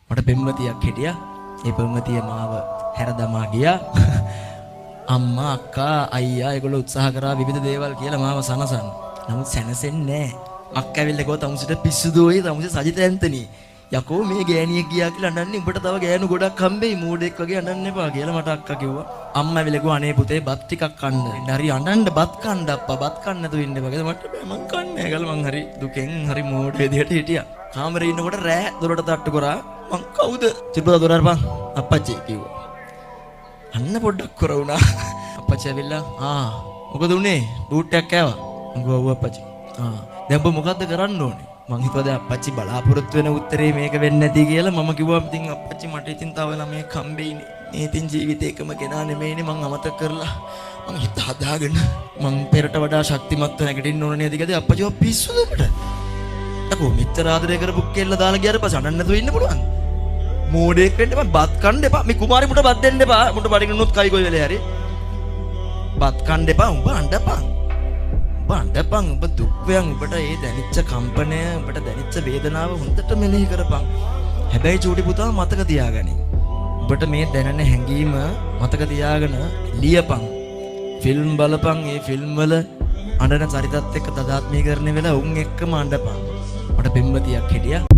මට පෙම්වතියක් හිටියා. ඒ පෙම්වතිය මාව හැර දමා ගියා. අම්මා අක්කා අයියා ඒගොල්ලෝ උත්සාහ කරා විවිධ දේවල් කියලා මාව සනසන්න. නමුත් සැනසෙන්නේ නැහැ. අක්කා ඇවිල්ලා ගෝ තමුසෙට පිස්සු දෝයි තමුසේ සජිත ඇන්තනි. යකෝ මේ ගෑණියෙක් ගියා කියලා අඬන්නේ උඹට තව ගෑනු ගොඩක් හම්බෙයි මූඩෙක් වගේ අඬන්න එපා කියලා මට අක්කා කිව්වා. අම්මා ඇවිල්ලා ගෝ අනේ පුතේ බත් ටිකක් කන්න. හරි අඬන්න බත් කන්න අප්පා බත් කන්න නැතුව ඉන්න එපා කියලා මට බෑ මං කන්නේ නැහැ කියලා මං හරි දුකෙන් හරි මෝඩ විදියට හිටියා. කාමරේ ඉන්නකොට රෑ දොරට තට්ටු කරා මං කවුද? තිබුණා දොර අරපන් අප්පච්චි කිව්වා. අන්න පොඩ්ඩක් කර වුණා. අප්පච්චි ඇවිල්ලා මොකද උනේ? ඩූට් එකක් කෑවා. මං ගිහුවා අප්පච්චි. දැන් ඔබ මොකද්ද කරන්න ඕනේ? මං හිතුවා දැන් අප්පච්චි බලාපොරොත්තු වෙන උත්තරේ මේක වෙන්නේ නැති කියලා මම කිව්වා ඉතින් අප්පච්චි මට ඉතින් තව ළමයෙක් හම්බෙයිනේ. මේ ඉතින් ජීවිතේ එකම කෙනා නෙමෙයිනේ මං අමතක කරලා මං හිත හදාගෙන මං පෙරට වඩා ශක්තිමත්ව නැගිටින්න ඕන නේද කියලා අප්පච්චි පිස්සුද උඹට? අකෝ මෙච්චර ආදරය කරපු කෙල්ල දාලා ගියාට පස්සේ අඬන්න නැතුව ඉන්න පුළුවන්. මෝඩෙක් වෙන්න එපා බත් කන්න එපා. මේ කුමාරි මුට බත් දෙන්න එපා. මුට බඩගිනුනොත් කයි කොයි වෙලේ හරි. බත් කන්න එපා. උඹ අඬපන්. බණ්ඩපන් ඔබ දුක් වයන් ඔබට ඒ දැනිච්ච කම්පනය ඔබට දැනිච්ච වේදනාව හොඳට මෙනෙහි කරපන්. හැබැයි චූටි පුතා මතක තියාගනි. ඔබට මේ දැනෙන හැඟීම මතක තියාගෙන ලියපන්. ෆිල්ම් බලපන්. ඒ ෆිල්ම් වල අඬන චරිතත් එක්ක තදාත්මීකරණය වෙලා උන් එක්කම අඬපන්. මට පෙම්වතියක් හිටියා.